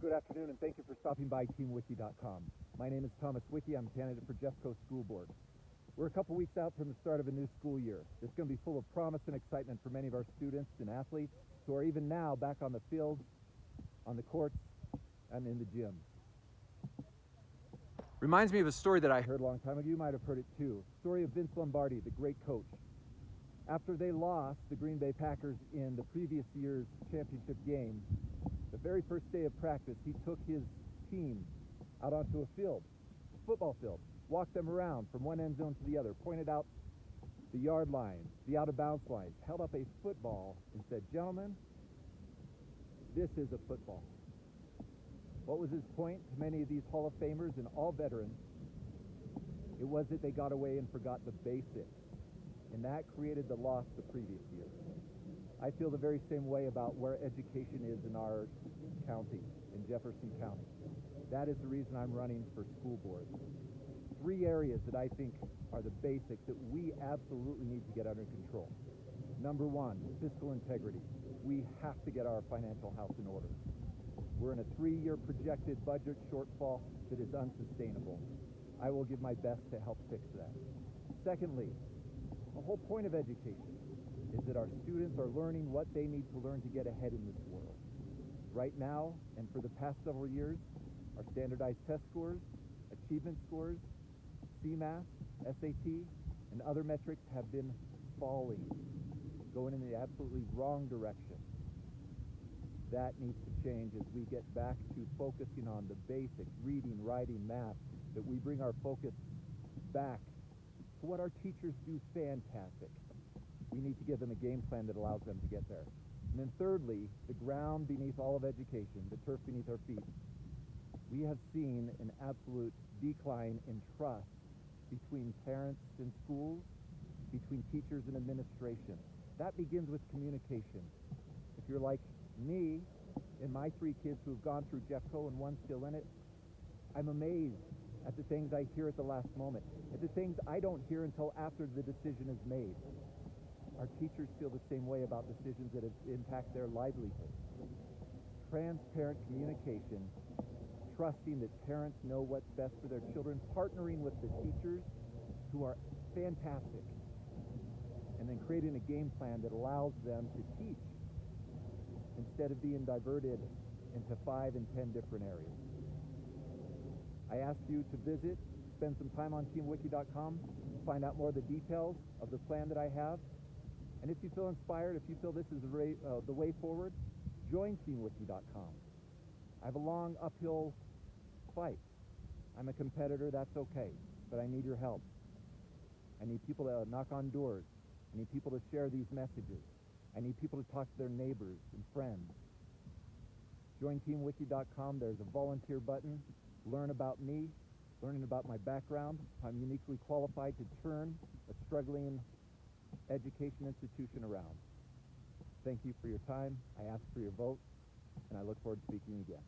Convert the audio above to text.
good afternoon, and thank you for stopping by TeamWicke.com. My name is Thomas Wicke. I'm a candidate for Jeffco School Board. We're a couple weeks out from the start of a new school year. It's going to be full of promise and excitement for many of our students and athletes who are even now back on the field, on the courts, and in the gym. Reminds me of a story that I heard a long time ago. You might have heard it too. Story of Vince Lombardi, the great coach. After they lost the Green Bay Packers in the previous year's championship game, the very first day of practice, he took his team out onto a field, a football field, walked them around from one end zone to the other, pointed out the yard lines, the out-of-bounds lines, held up a football and said, "Gentlemen, this is a football." What was his point to many of these Hall of Famers and all veterans? It was that they got away and forgot the basics, and that created the loss the previous year. I feel the very same way about where education is in our county, in Jefferson County. That is the reason I'm running for school board. 3 areas that I think are the basics that we absolutely need to get under control. Number 1, fiscal integrity. We have to get our financial house in order. We're in a 3-year projected budget shortfall that is unsustainable. I will give my best to help fix that. Secondly, the whole point of education is that our students are learning what they need to learn to get ahead in this world. Right now, and for the past several years, our standardized test scores, achievement scores, CMAS, SAT, and other metrics have been falling, going in the absolutely wrong direction. That needs to change as we get back to focusing on the basics, reading, writing, math, that we bring our focus back to what our teachers do fantastic. We need to give them a game plan that allows them to get there. And then thirdly, the ground beneath all of education, the turf beneath our feet. We have seen an absolute decline in trust between parents and schools, between teachers and administration. That begins with communication. If you're like me and my 3 kids who have gone through Jeffco and one's still in it, I'm amazed at the things I hear at the last moment, at the things I don't hear until after the decision is made. Our teachers feel the same way about decisions that impact their livelihood. Transparent communication, trusting that parents know what's best for their children, partnering with the teachers who are fantastic, and then creating a game plan that allows them to teach instead of being diverted into 5 and 10 different areas. I ask you to visit, spend some time on TeamWicke.com, find out more of the details of the plan that I have. And if you feel inspired, if you feel this is the way forward, join TeamWicke.com. I have a long uphill fight. I'm a competitor, that's okay, but I need your help. I need people to knock on doors. I need people to share these messages. I need people to talk to their neighbors and friends. Join TeamWicke.com. There's a volunteer button. Learn about me, learning about my background. I'm uniquely qualified to turn a struggling education institution around. Thank you for your time. I ask for your vote, and I look forward to speaking again.